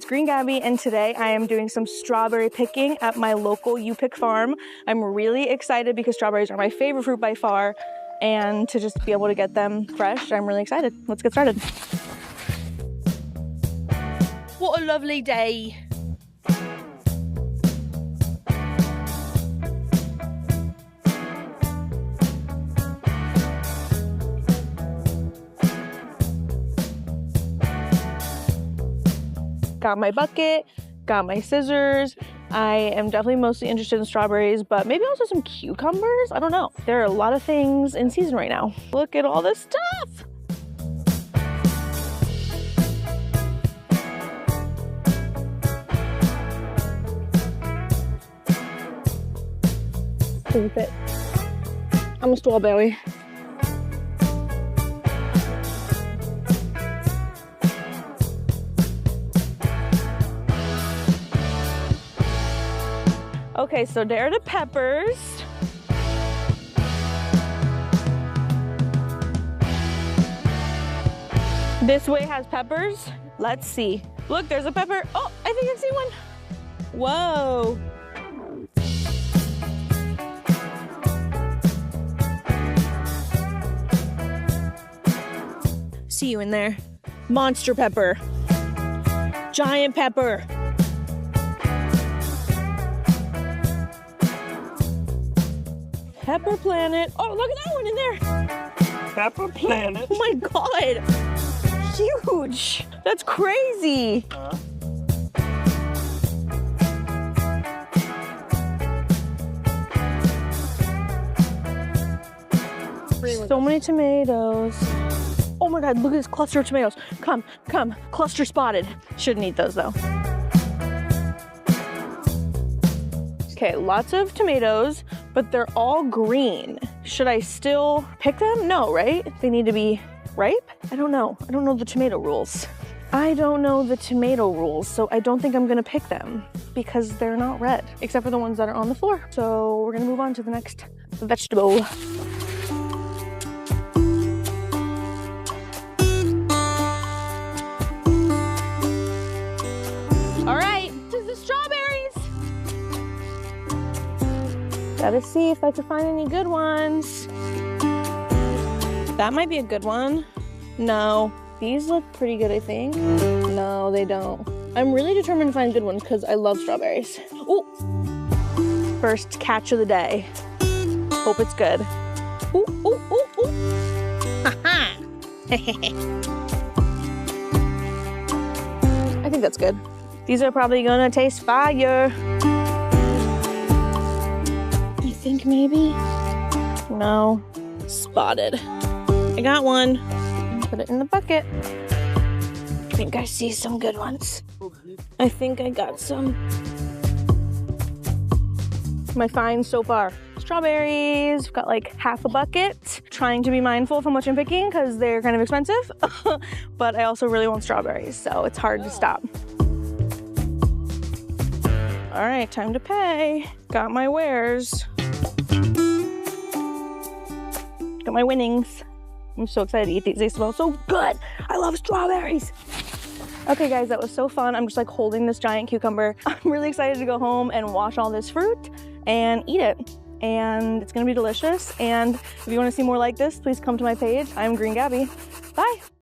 Greengabi, and today I am doing some strawberry picking at my local U-Pick farm. I'm really excited because strawberries are my favorite fruit by far, and to just be able to get them fresh, I'm really excited. Let's get started. What a lovely day. Got my bucket, got my scissors. I am definitely mostly interested in strawberries, but maybe also some cucumbers. I don't know. There are a lot of things in season right now. Look at all this stuff. Doesn't fit. I'm a strawberry. Okay, so there are the peppers. This way has peppers. Let's see. Look, there's a pepper. Oh, I think I see one. Whoa. See you in there. Monster pepper. Giant pepper. Pepper Planet. Oh, look at that one in there. Pepper Planet. Oh my God. Huge. That's crazy. So many tomatoes. Oh my God, look at this cluster of tomatoes. Come, come, cluster spotted. Shouldn't eat those though. Okay, lots of tomatoes, but they're all green. Should I still pick them? No, right? They need to be ripe? I don't know. I don't know the tomato rules. I don't know the tomato rules, so I don't think I'm gonna pick them because they're not red, except for the ones that are on the floor. So we're gonna move on to the next vegetable. All right, this is the strawberries. Gotta see if I can find any good ones. That might be a good one. No, these look pretty good, I think. No, they don't. I'm really determined to find good ones because I love strawberries. Oh, first catch of the day. Hope it's good. Ooh, ooh, ooh, ooh. Ha-ha. I think that's good. These are probably gonna taste fire. I think maybe? No, spotted. I got one. Put it in the bucket. I think I see some good ones. I think I got some. My finds so far. Strawberries, I've got like half a bucket. Trying to be mindful of how much I'm picking because they're kind of expensive. But I also really want strawberries, so it's hard to stop. All right, time to pay. Got my wares. Got my winnings. I'm so excited to eat these. They smell so good. I love strawberries. Okay guys, that was so fun. I'm just like holding this giant cucumber. I'm really excited to go home and wash all this fruit and eat it. And it's gonna be delicious. And if you wanna see more like this, please come to my page. I'm Greengabi. Bye.